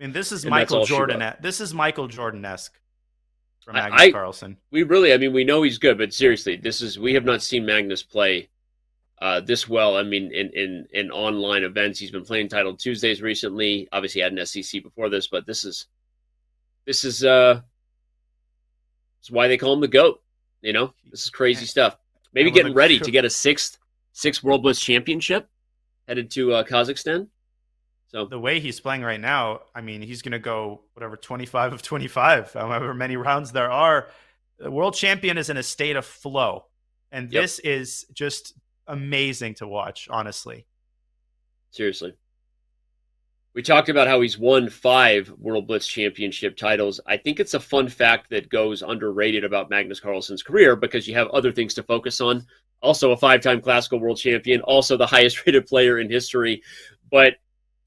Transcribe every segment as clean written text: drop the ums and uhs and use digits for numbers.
I mean, this is and that's Michael all she Jordan. wrote. This is Michael Jordan-esque from Magnus I Carlsen. we really, I mean, we know he's good, but seriously, this is we have not seen Magnus play this well. I mean, in online events, he's been playing Titled Tuesdays recently. Obviously, had an SEC before this, but this is it's why they call him the GOAT. You know, this is crazy And, stuff. Maybe and with getting ready a to get a sixth World Blitz championship headed to Kazakhstan. So the way he's playing right now, I mean, he's going to go whatever 25 of 25, however many rounds there are. The world champion is in a state of flow, and yep, this is just amazing to watch. Honestly, seriously. We talked about how he's won 5 World Blitz Championship titles. I think it's a fun fact that goes underrated about Magnus Carlsen's career because you have other things to focus on. Also, a 5-time classical world champion, also the highest rated player in history. But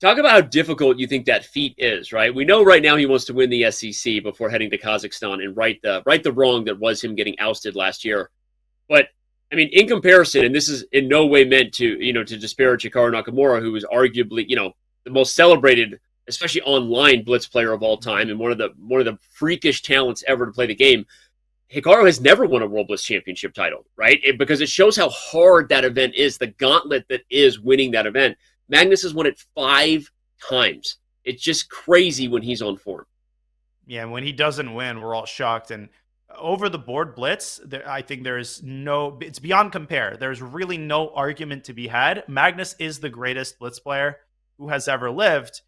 talk about how difficult you think that feat is, right? We know right now he wants to win the SEC before heading to Kazakhstan and right the wrong that was him getting ousted last year. But I mean, in comparison, and this is in no way meant to disparage Hikaru Nakamura, who is arguably, the most celebrated, especially online blitz player of all time, and one of the freakish talents ever to play the game. Hikaru has never won a World Blitz Championship title, right? Because it shows how hard that event is, the gauntlet that is winning that event. Magnus has won it 5 times. It's just crazy when he's on form. yeah. When he doesn't win, we're all shocked. And over the board blitz, I think there is no. It's beyond compare. There's really no argument to be had. Magnus is the greatest blitz player who has ever lived.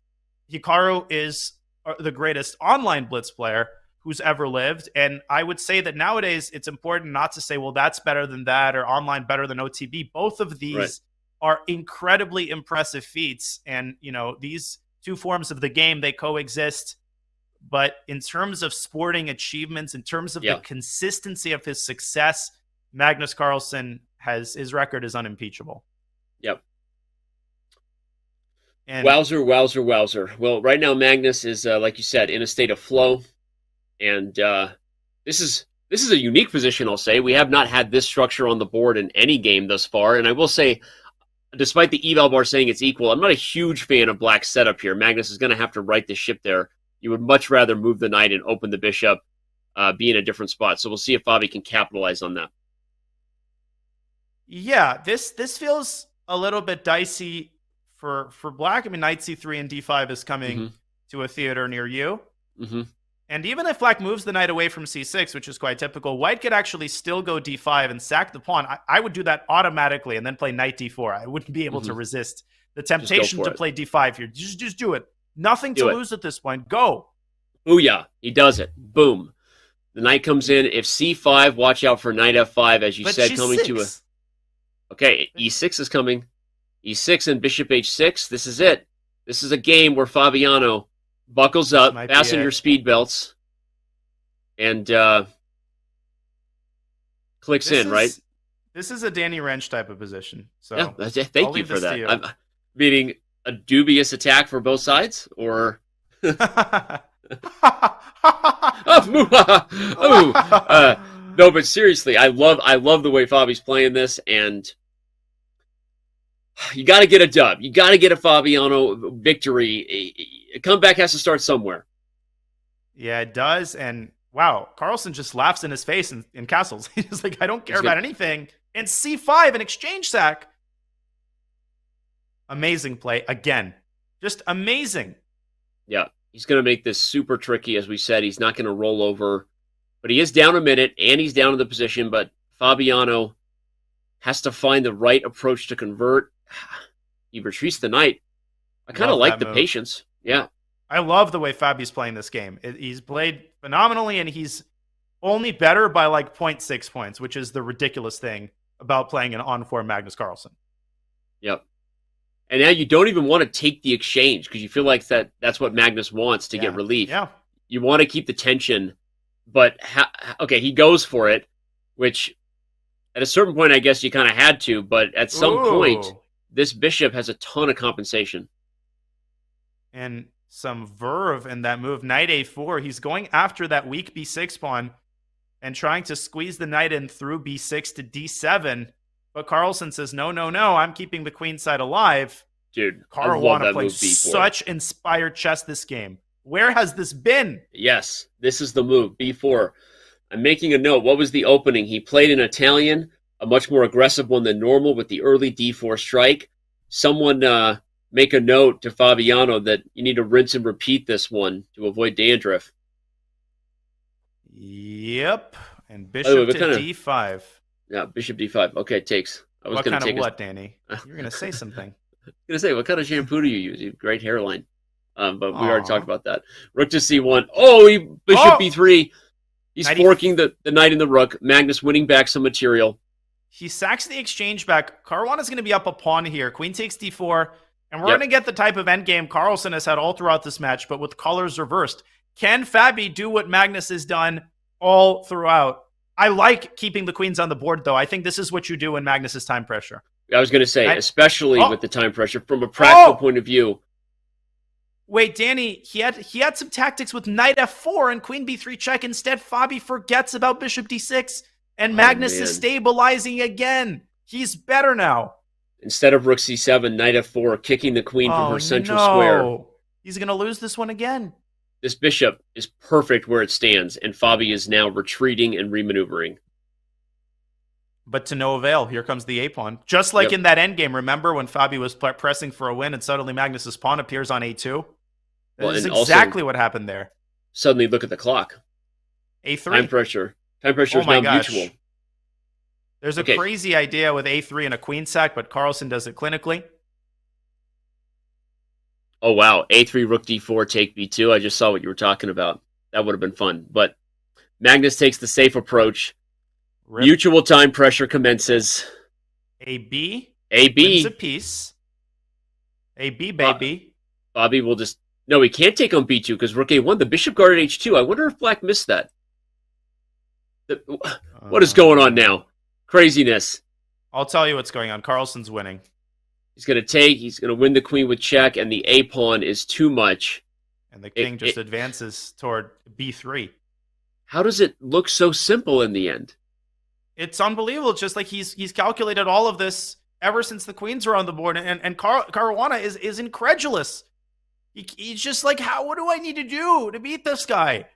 Hikaru is the greatest online blitz player who's ever lived. And I would say that nowadays it's important not to say, well, that's better than that or online better than OTB. Both of these Right. are incredibly impressive feats. And, these two forms of the game, they coexist. But in terms of sporting achievements, in terms of the Yeah. consistency of his success, Magnus Carlsen his record is unimpeachable. Yep. And Wowzer, wowzer, wowzer. Well, right now Magnus is, like you said, in a state of flow, and this is a unique position. I'll say we have not had this structure on the board in any game thus far, and I will say, despite the eval bar saying it's equal, I'm not a huge fan of black setup here. Magnus is going to have to right the ship there. You would much rather move the knight and open the bishop, be in a different spot. So we'll see if Fabi can capitalize on that. yeah, this feels a little bit dicey for black. I mean, knight c3 and d5 is coming Mm-hmm. to a theater near you. Mm-hmm. And even if black moves the knight away from c6, which is quite typical, white could actually still go d5 and sack the pawn. I would do that automatically and then play knight d4. I wouldn't be able to Mm-hmm. resist the Just go temptation for to it. play d5 here. Just do it. Nothing to Do it. lose at this point. Go. Booyah. He does it. Boom. The knight comes in. If c5, watch out for knight f5, as you But said, coming to a... g6. Okay, e6 is coming. e6 and bishop h6. This is it. This is a game where Fabiano buckles up, might be fasten it. your speed belts, and clicks This in, right? This is a Danny Wrench type of position. So Yeah, that's it. I'll Thank you leave for this to that. you. Meaning a dubious attack for both sides, or oh, no, but seriously, I love the way Fabi's playing this, and you got to get a dub. You got to get a Fabiano victory. A comeback has to start somewhere. Yeah, it does. And wow, Carlsen just laughs in his face in castles. He's like, I don't care He's about good. anything. And c5, an exchange sack. Amazing play again. Just amazing. Yeah, he's going to make this super tricky. As we said, he's not going to roll over, but he is down a minute and he's down in the position. But Fabiano has to find the right approach to convert. He retreats the knight. I kind of Love like that the move. patience. Yeah. I love the way Fabi's playing this game. He's played phenomenally, and he's only better by like 0.6 points, which is the ridiculous thing about playing an on-form Magnus Carlsen. Yep. And now you don't even want to take the exchange because you feel like that's what Magnus wants to get relief. Yeah. You want to keep the tension, but okay, he goes for it, which at a certain point I guess you kind of had to, but at some point this bishop has a ton of compensation. And some verve in that move. Knight a4. He's going after that weak b6 pawn and trying to squeeze the knight in through b6 to d7. But Carlsen says, no, I'm keeping the queen side alive. Dude, Carl I love want to that play move b4. such inspired chess this game. Where has this been? Yes, this is the move. B4. I'm making a note. What was the opening? He played an Italian, a much more aggressive one than normal with the early D4 strike. Someone make a note to Fabiano that you need to rinse and repeat this one to avoid dandruff. Yep. And By the way, bishop to D5. Yeah, bishop D5. Okay, takes. I was What going kind to of take what, Danny? You're going to say something. going to say, what kind of shampoo do you use? You have great hairline. But we already talked Aw. about that. Rook to C1. Oh, bishop Oh! B3. He's Knight forking the knight and the rook. Magnus winning back some material. He sacks the exchange back. Caruana's going to be up a pawn here. Queen takes D4. And we're Yep. going to get the type of endgame Carlsen has had all throughout this match, but with colors reversed. Can Fabi do what Magnus has done all throughout? I like keeping the queens on the board, though. I think this is what you do in Magnus's time pressure. I was going to say, especially with the time pressure, from a practical point of view. Wait, Danny, he had some tactics with knight f4 and queen b3 check. Instead, Fabi forgets about bishop d6, and Magnus is stabilizing again. He's better now. Instead of rook c7, knight f4, kicking the queen from her central square. He's going to lose this one again. This bishop is perfect where it stands, and Fabi is now retreating and remaneuvering. But to no avail. Here comes the a-pawn. Just like in that endgame, remember when Fabi was pressing for a win and suddenly Magnus's pawn appears on a2? This is exactly what happened there. Suddenly look at the clock. a3. Time pressure. Time pressure is now mutual. There's a crazy idea with a3 and a queen sack, but Carlsen does it clinically. Oh, wow. a3, rook d4, take b2. I just saw what you were talking about. That would have been fun. But Magnus takes the safe approach. Rip. Mutual time pressure commences. AB. AB. Wins a piece. AB, baby. Fabi will just... No, he can't take on b2 because rook a1. The bishop guarded h2. I wonder if black missed that. What is going on now? Craziness. I'll tell you what's going on. Carlsen's winning. He's going to take. He's going to win the queen with check, and the a-pawn is too much. And the king just advances toward b3. How does it look so simple in the end? It's unbelievable. It's just like he's calculated all of this ever since the queens were on the board. And Caruana is incredulous. He's just like, what do I need to do to beat this guy?